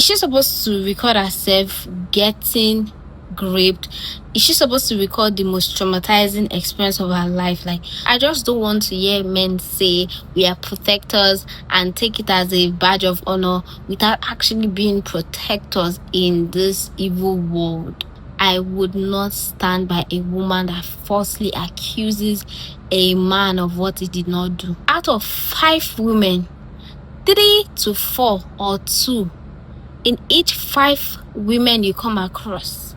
Is she supposed to record herself getting raped? Is she supposed to record the most traumatizing experience of her life? Like, I just don't want to hear men say we are protectors and take it as a badge of honor without actually being protectors in this evil world. I would not stand by a woman that falsely accuses a man of what he did not do. Out of 5 women, 3 to 4 or 2 in each 5 women you come across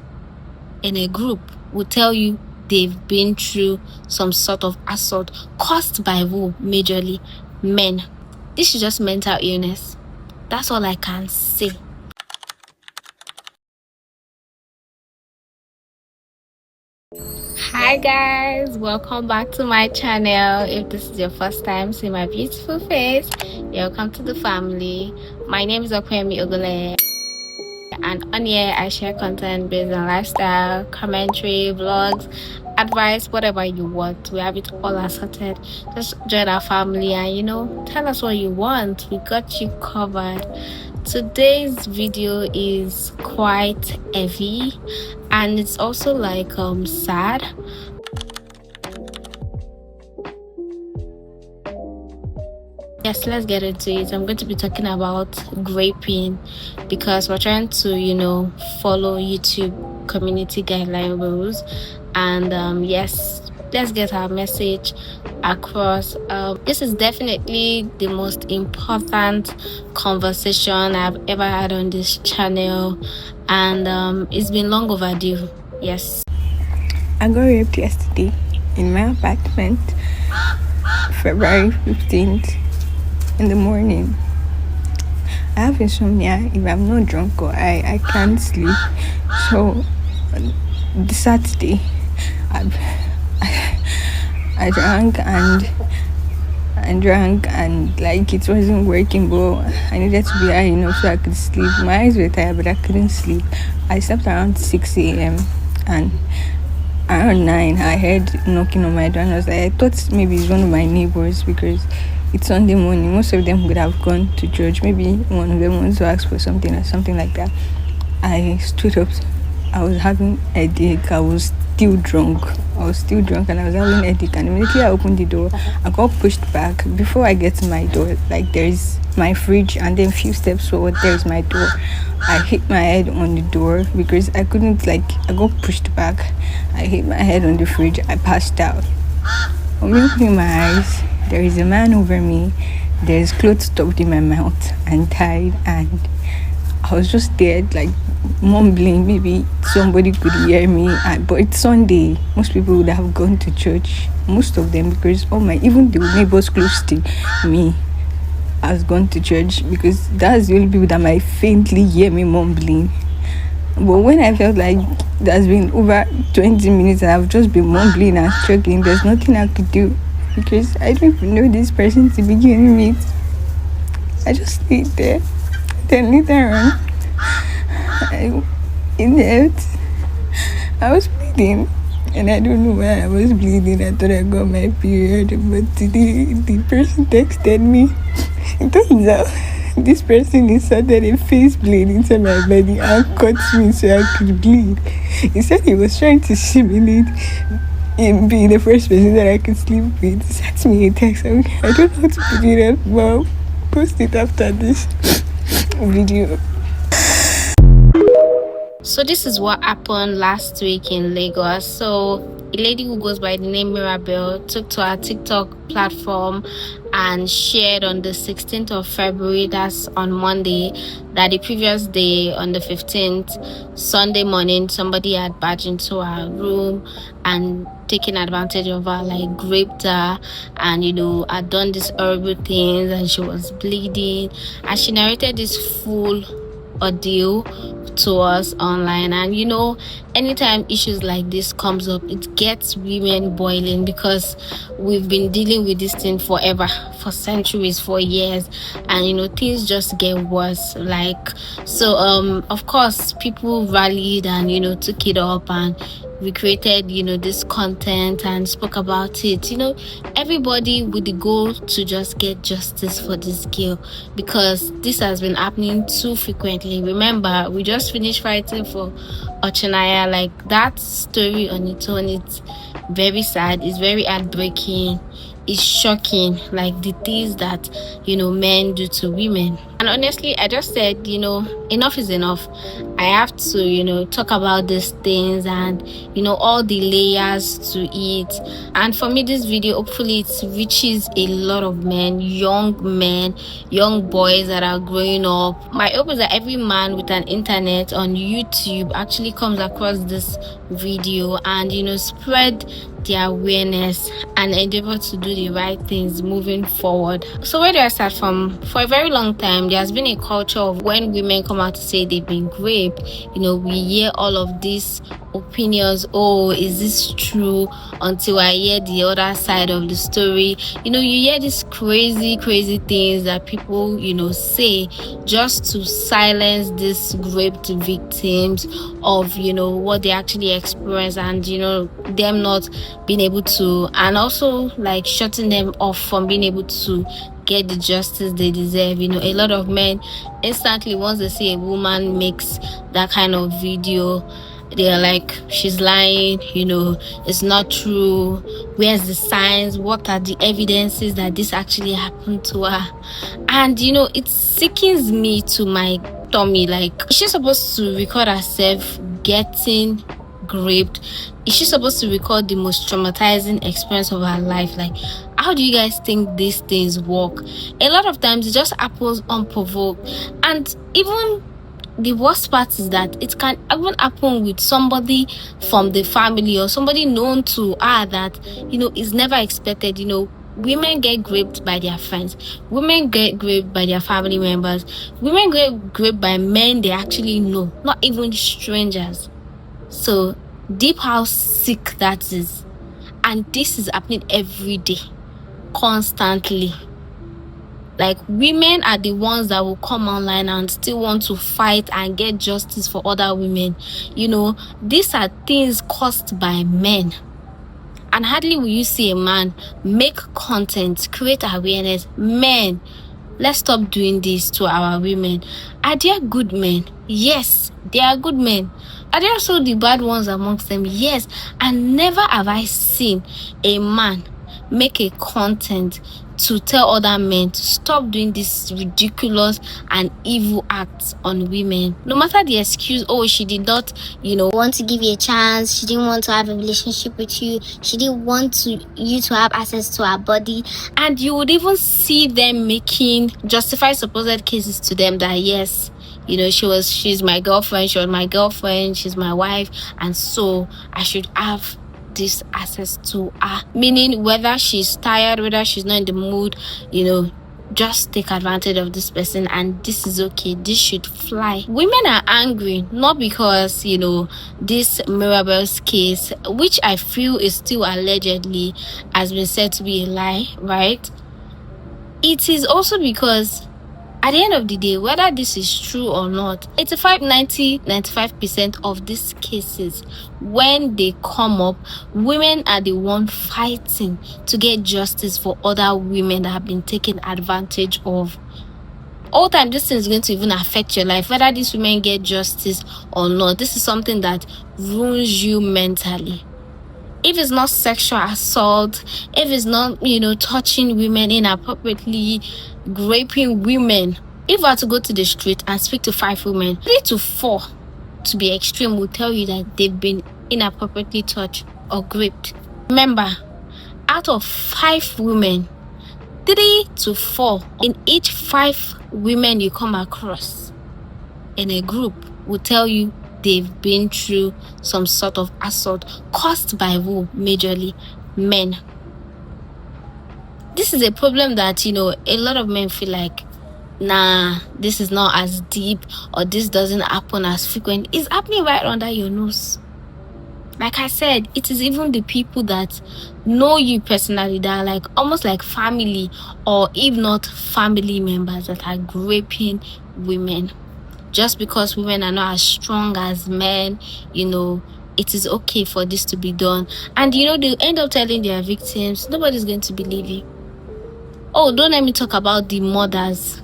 in a group will tell you they've been through some sort of assault caused by who? Majorly men. This is just mental illness. That's all I can say. Hi guys, welcome back to my channel. If this is your first time seeing my beautiful face, welcome to the family. My name is Opeyemi Ogunleye, and on here I share content based on lifestyle, commentary, vlogs, advice, whatever you want. We have it all assorted. Just join our family and tell us what you want. We got you covered. Today's video is quite heavy and it's also like sad. Yes, let's get into it. I'm going to be talking about graping because we're trying to follow YouTube community guideline rules, and yes, let's get our message across. This is definitely the most important conversation I've ever had on this channel, and it's been long overdue. Yes, I got raped yesterday in my apartment, February 15th in the morning. I have insomnia. If I'm not drunk or I can't sleep. So the Saturday I drank and like it wasn't working, but I needed to be high enough so I could sleep. My eyes were tired but I couldn't sleep. I slept around 6 a.m. and around 9 I heard knocking on my door, and I thought maybe it's one of my neighbors because it's Sunday morning. Most of them would have gone to church. Maybe one of them wants to ask for something or something like that. I stood up. I was having a headache. I was still drunk and I was having a headache, and immediately I opened the door. I got pushed back. Before I get to my door, like there's my fridge, and then a few steps forward there's my door. I hit my head on the door because I couldn't, I got pushed back. I hit my head on the fridge. I passed out. When opening my eyes, there is a man over me. There's clothes stuffed in my mouth and tied, and I was just there mumbling. Maybe somebody could hear me, but it's Sunday. Most people would have gone to church, most of them, because even the neighbors close to me has gone to church, because that's the only people that might faintly hear me mumbling. But when I felt like there's been over 20 minutes and I've just been mumbling and struggling, there's nothing I could do because I don't even know this person to begin with. I just stayed there. Then later on, I was bleeding, and I don't know why I was bleeding. I thought I got my period, but today the person texted me. It turns out this person inserted a face blade into my body and cut me so I could bleed. He said he was trying to simulate in being the first person that I could sleep with. He sent me a text. I don't know how to put it up, but I'll post it after this video. so this is what happened last week in Lagos. So a lady who goes by the name Mirabel took to her TikTok platform and shared on the 16th of February, that's on Monday, that the previous day, on the 15th, Sunday morning, somebody had barged into her room and taken advantage of her, raped her, and had done these horrible things, and she was bleeding, and she narrated this full ordeal to us online. And anytime issues like this comes up, it gets women boiling, because we've been dealing with this thing forever, for centuries, for years, and things just get worse. So of course people rallied and took it up, and recreated, this content and spoke about it. Everybody with the goal to just get justice for this girl, because this has been happening too frequently. Remember, we just finished fighting for Ochenaya. Like, that story on its own, it's very sad, it's very heartbreaking, it's shocking, like the things that men do to women. And honestly, I just said, enough is enough. I have to talk about these things and all the layers to it. And for me, this video, hopefully it reaches a lot of men, young boys that are growing up. My hope is that every man with an internet on YouTube actually comes across this video and spread their awareness and endeavor to do the right things moving forward. So where do I start from? For a very long time, there has been a culture of when women come out to say they've been raped, we hear all of these opinions. Oh, is this true? Until I hear the other side of the story. You hear these crazy things that people say just to silence these raped victims of what they actually experience, and them not being able to, and also like shutting them off from being able to get the justice they deserve. A lot of men instantly, once they see a woman makes that kind of video, they're like, she's lying, it's not true. Where's the signs? What are the evidences that this actually happened to her? And it sickens me to my tummy. Like, is she supposed to record herself getting raped? Is she supposed to record the most traumatizing experience of her life? Like, how do you guys think these things work? A lot of times it just happens unprovoked. And even the worst part is that it can even happen with somebody from the family or somebody known to her that is never expected. Women get raped by their friends, women get raped by their family members, women get raped by men they actually know, not even strangers. So deep how sick that is. And this is happening every day, constantly. Like, women are the ones that will come online and still want to fight and get justice for other women. These are things caused by men. And hardly will you see a man make content, create awareness. Men, let's stop doing this to our women. Are there good men? Yes, there are good men. Are there also the bad ones amongst them? Yes. And never have I seen a man make a content to tell other men to stop doing this ridiculous and evil acts on women. No matter the excuse, oh, she did not, want to give you a chance, she didn't want to have a relationship with you, she didn't want you to have access to her body. And you would even see them making justified supposed cases to them that yes, she's my girlfriend, she's my wife, and so I should have this access to her. Meaning, whether she's tired, whether she's not in the mood, just take advantage of this person, and this is okay. This should fly. Women are angry not because this Mirabel's case, which I feel is still allegedly has been said to be a lie, right? It is also because at the end of the day, whether this is true or not, 95% of these cases, when they come up, women are the one fighting to get justice for other women that have been taken advantage of. All time, this thing is going to even affect your life, whether these women get justice or not. This is something that ruins you mentally. If it's not sexual assault, if it's not, touching women inappropriately, raping women, if I were to go to the street and speak to 5 women, 3 to 4, to be extreme, will tell you that they've been inappropriately touched or raped. Remember, out of 5 women, 3 to 4 in each 5 women you come across in a group will tell you they've been through some sort of assault caused by who? Majorly men. This is a problem that a lot of men feel like, nah, this is not as deep, or this doesn't happen as frequent. It's happening right under your nose. Like I said, it is even the people that know you personally, that are like almost like family, or if not family members, that are raping women. Just because women are not as strong as men, it is okay for this to be done. And they end up telling their victims, nobody's going to believe you. Oh, don't let me talk about the mothers,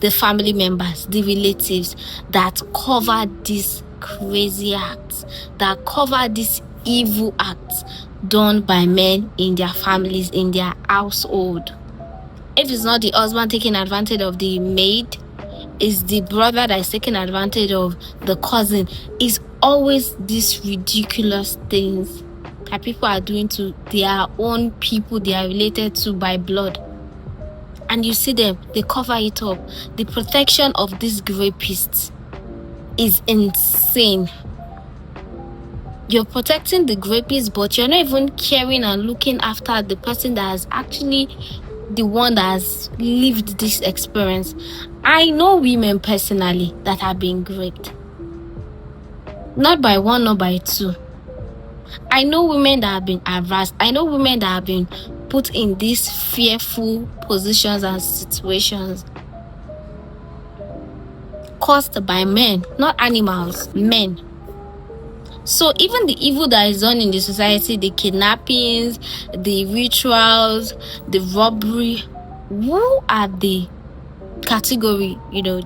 the family members, the relatives that cover these crazy acts, that cover these evil acts done by men in their families, in their household. If it's not the husband taking advantage of the maid, it's the brother that is taking advantage of the cousin. It's always these ridiculous things that people are doing to their own people they are related to by blood. And you see them, they cover it up. The protection of these rapists is insane. You're protecting the rapists, but you're not even caring and looking after the person that is actually the one that has lived this experience. I know women personally that have been raped. Not by one, not by two. I know women that have been harassed. I know women that have been put in these fearful positions and situations caused by men, not animals, men. So even the evil that is done in the society, the kidnappings, the rituals, the robbery, who are the category,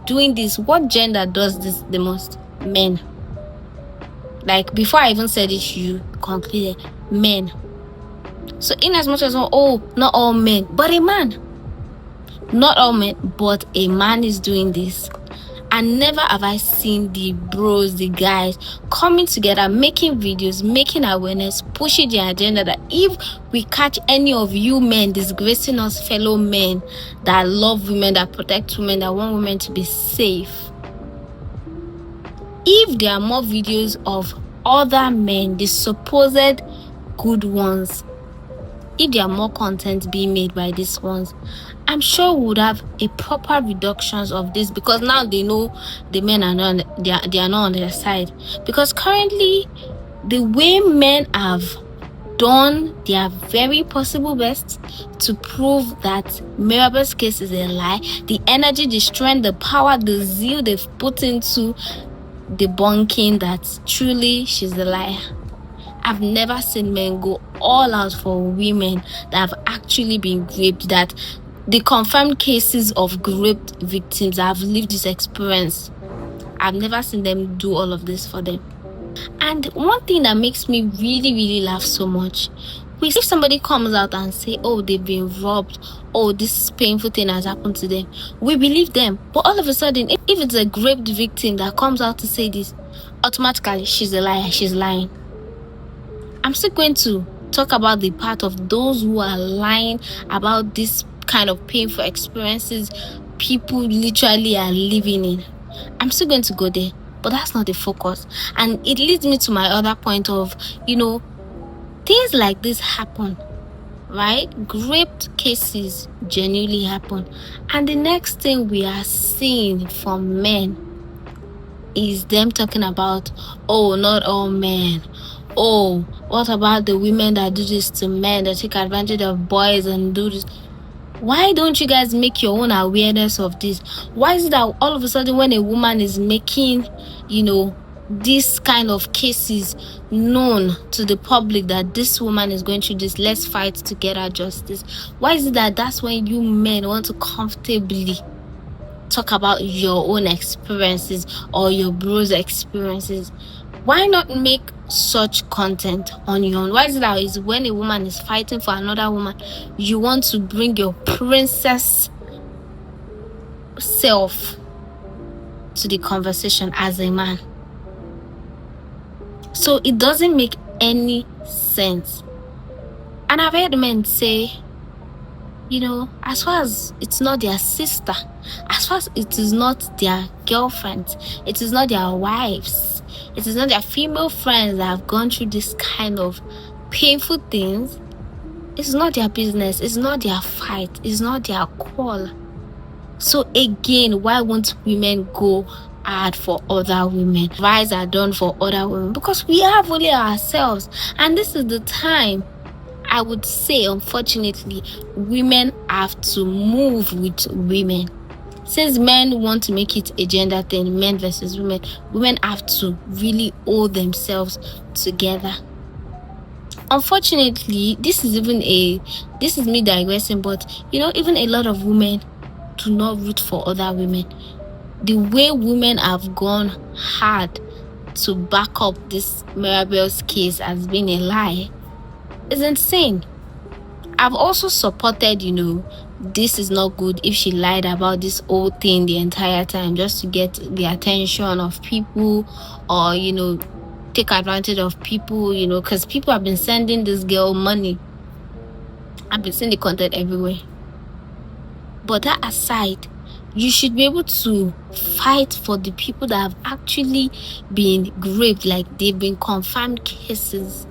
doing this? What gender does this the most? Men. Like, before I even said it, you concluded, men. So in as much as, not all men, but a man. Not all men, but a man is doing this. And never have I seen the bros, the guys coming together, making videos, making awareness, pushing the agenda that if we catch any of you men disgracing us fellow men that love women, that protect women, that want women to be safe, if there are more videos of other men, the supposed good ones, if there are more content being made by these ones, I'm sure we would have a proper reductions of this, because now they know the men are not, they are not on their side. Because currently, the way men have done their very possible best to prove that Mirabel's case is a lie, the energy, the strength, the power, the zeal they've put into debunking that truly she's a liar. I've never seen men go all out for women that have actually been raped, that the confirmed cases of raped victims have lived this experience. I've never seen them do all of this for them. And one thing that makes me really, really laugh so much, if somebody comes out and say, they've been robbed, this painful thing has happened to them, we believe them. But all of a sudden, if it's a raped victim that comes out to say this, automatically she's a liar, she's lying. I'm still going to talk about the part of those who are lying about this kind of painful experiences people literally are living in. I'm still going to go there, but that's not the focus. And it leads me to my other point of, things like this happen, right? Raped cases genuinely happen. And the next thing we are seeing from men is them talking about, not all men. What about the women that do this to men, that take advantage of boys and do this? Why don't you guys make your own awareness of this? Why is it that all of a sudden when a woman is making, this kind of cases known to the public that this woman is going through this, let's fight to get her justice? Why is it that that's when you men want to comfortably talk about your own experiences or your bros' experiences? Why not make such content on your own? Why is it that is when a woman is fighting for another woman, you want to bring your princess self to the conversation as a man? So it doesn't make any sense. And I've heard men say, as far as it's not their sister, as far as it is not their girlfriend, it is not their wives, it is not their female friends that have gone through this kind of painful things, it's not their business, it's not their fight, it's not their call. So again, why won't women go hard for other women? Rights are done for other women because we have only ourselves. And this is the time, I would say, unfortunately, women have to move with women. Since men want to make it a gender thing, men versus women, women have to really hold themselves together. Unfortunately, this is me digressing, but even a lot of women do not root for other women. The way women have gone hard to back up this Mirabel's case as being a lie is insane. I've also supported, this is not good if she lied about this whole thing the entire time just to get the attention of people, or take advantage of people, because people have been sending this girl money. I've been seeing the content everywhere. But that aside, you should be able to fight for the people that have actually been raped, like they've been confirmed cases,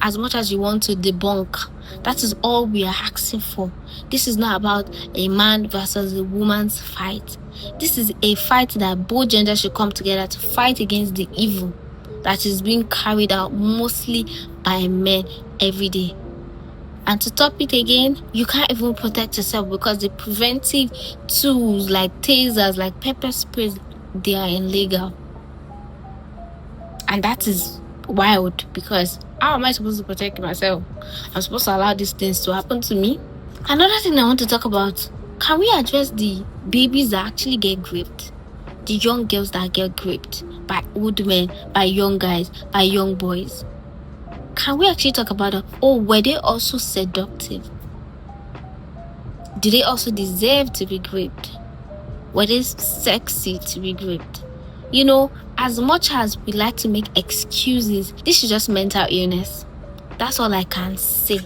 as much as you want to debunk. That is all we are asking for. This is not about a man versus a woman's fight. This is a fight that both genders should come together to fight against the evil that is being carried out mostly by men every day. And to top it again, you can't even protect yourself because the preventive tools like tasers, like pepper sprays, they are illegal. And that is wild, because how am I supposed to protect myself? I'm supposed to allow these things to happen to me? Another thing I want to talk about, can we address the babies that actually get raped? The young girls that get raped by old men, by young guys, by young boys. Can we actually talk about that? Or were they also seductive? Did they also deserve to be raped? Were they sexy to be raped? As much as we like to make excuses, this is just mental illness. That's all I can say.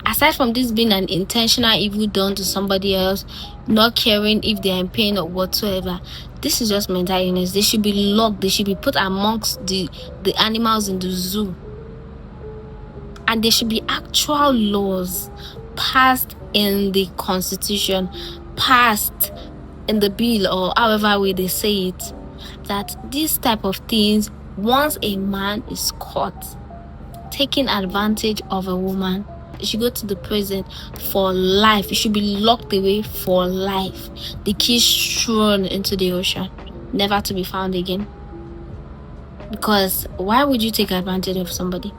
Aside from this being an intentional evil done to somebody else, not caring if they are in pain or whatsoever, this is just mental illness. They should be locked. They should be put amongst the animals in the zoo. And there should be actual laws passed in the constitution, passed in the bill, or however way they say it, that this type of things, once a man is caught taking advantage of a woman, he should go to the prison for life. He should be locked away for life. The keys thrown into the ocean, never to be found again. Because why would you take advantage of somebody?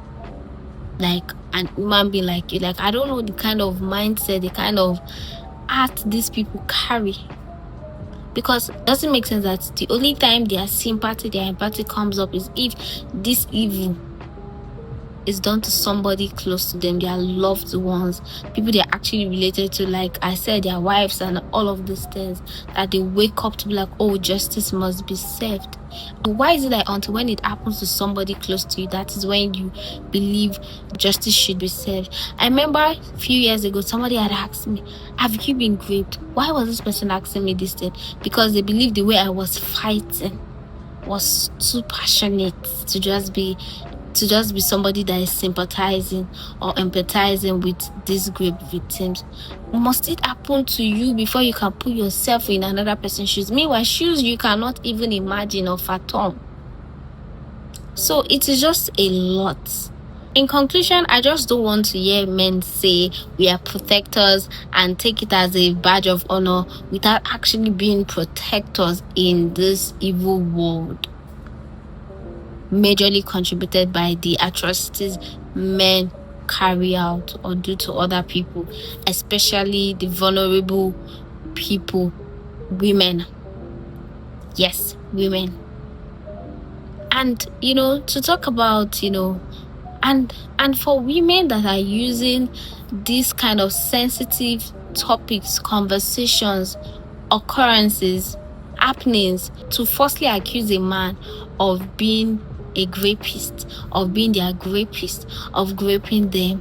Like an human being like you? Like, I don't know the kind of mindset, the kind of heart these people carry. Because it doesn't make sense that the only time their sympathy, their empathy comes up is if this evil is done to somebody close to them, their loved ones, people they're actually related to, like I said, their wives and all of these things, that they wake up to be like, oh, justice must be served. And why is it that until when it happens to somebody close to you, that is when you believe justice should be served? I remember a few years ago, somebody had asked me, have you been raped? Why was this person asking me this thing? Because they believed the way I was fighting was too passionate to just be somebody that is sympathizing or empathizing with these rape victims. Must it happen to you before you can put yourself in another person's shoes? Meanwhile, shoes you cannot even imagine or fathom. So it is just a lot. In conclusion, I just don't want to hear men say we are protectors and take it as a badge of honor without actually being protectors in this evil world, majorly contributed by the atrocities men carry out or do to other people, especially the vulnerable people, women. Yes, women. And to talk about and for women that are using these kind of sensitive topics, conversations, occurrences, happenings to falsely accuse a man of being a rapist, of being their rapist, of raping them,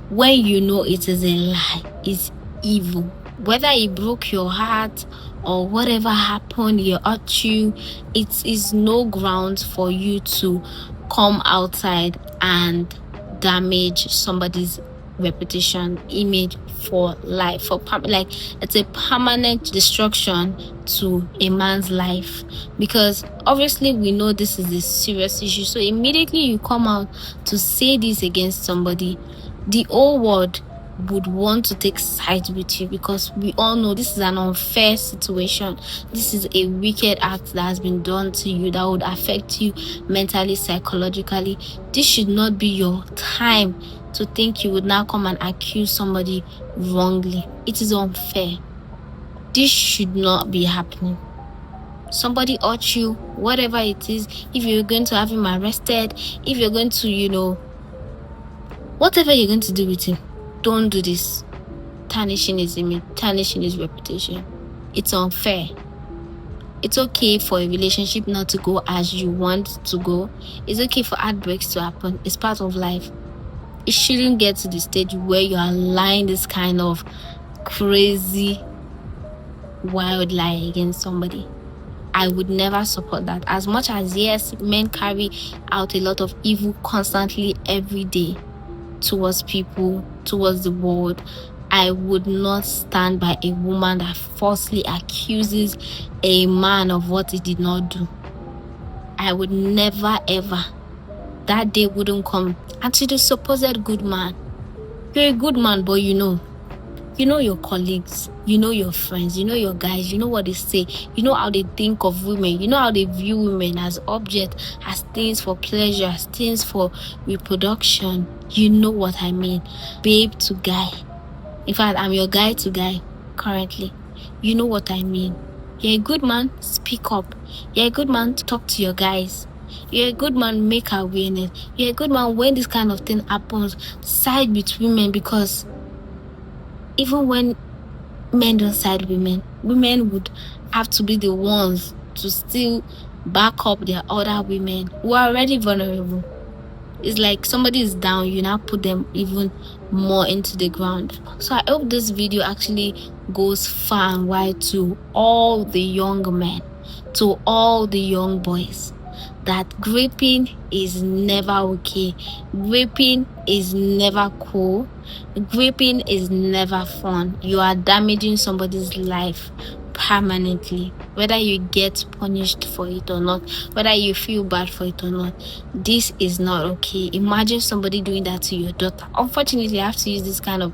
when it is a lie, it's evil. Whether it broke your heart or whatever happened, it hurt you, it is no ground for you to come outside and damage somebody's reputation, image for life, like it's a permanent destruction to a man's life. Because obviously we know this is a serious issue, so immediately you come out to say this against somebody, the whole world would want to take sides with you, because we all know this is an unfair situation. This is a wicked act that has been done to you that would affect you mentally, psychologically. This should not be your time to think you would now come and accuse somebody wrongly. It is unfair. This should not be happening. Somebody hurt you, whatever it is, if you're going to have him arrested, if you're going to, whatever you're going to do with him, don't do this. Tarnishing his image, tarnishing his reputation. It's unfair. It's okay for a relationship not to go as you want to go. It's okay for heartbreaks to happen. It's part of life. It shouldn't get to the stage where you are lying this kind of crazy, wild lie against somebody. I would never support that. As much as, yes, men carry out a lot of evil constantly every day towards people, towards the world, I would not stand by a woman that falsely accuses a man of what he did not do. I would never, ever. That day wouldn't come. And to the supposed good man, you're a good man, but you know your colleagues, you know your friends, you know your guys, you know what they say, you know how they think of women, you know how they view women as objects, as things for pleasure, as things for reproduction. You know what I mean. Babe to guy. In fact, I'm your guy to guy currently. You know what I mean. You're a good man, speak up. You're a good man, talk to your guys. You're a good man, make awareness. You're a good man when this kind of thing happens, side with women, because even when men don't side with women would have to be the ones to still back up their other women who are already vulnerable. It's like somebody is down, you now put them even more into the ground. So I hope this video actually goes far and wide to all the young men, to all the young boys, that raping is never okay. Raping is never cool. Raping is never fun. You are damaging somebody's life permanently, whether you get punished for it or not, whether you feel bad for it or not. This is not okay. Imagine somebody doing that to your daughter. Unfortunately, I have to use this kind of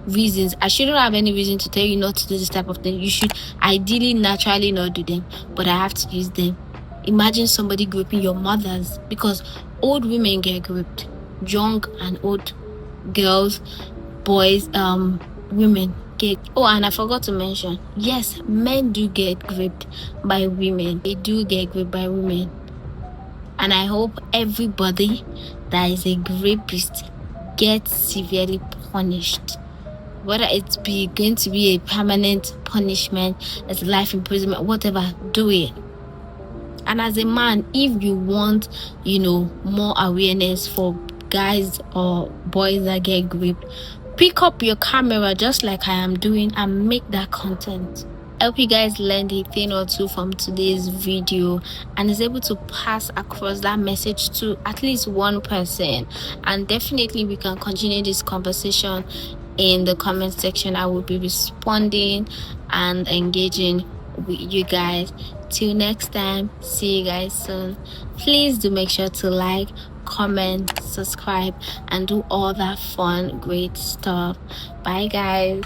reasons. I shouldn't have any reason to tell you not to do this type of thing. You should ideally naturally not do them, but I have to use them. Imagine somebody groping your mothers, because old women get groped, young and old girls, boys, women get. Oh, and I forgot to mention, yes, men do get raped by women. They do get raped by women. And I hope everybody that is a rapist gets severely punished. Whether it's going to be a permanent punishment, as life imprisonment, whatever, do it. And as a man, if you want, more awareness for guys or boys that get raped, pick up your camera just like I am doing and make that content. I hope you guys learned a thing or two from today's video and is able to pass across that message to at least one person. And definitely we can continue this conversation in the comment section. I will be responding and engaging with you guys. Till next time, see you guys soon. Please do make sure to like, comment, subscribe, and do all that fun, great stuff. Bye guys.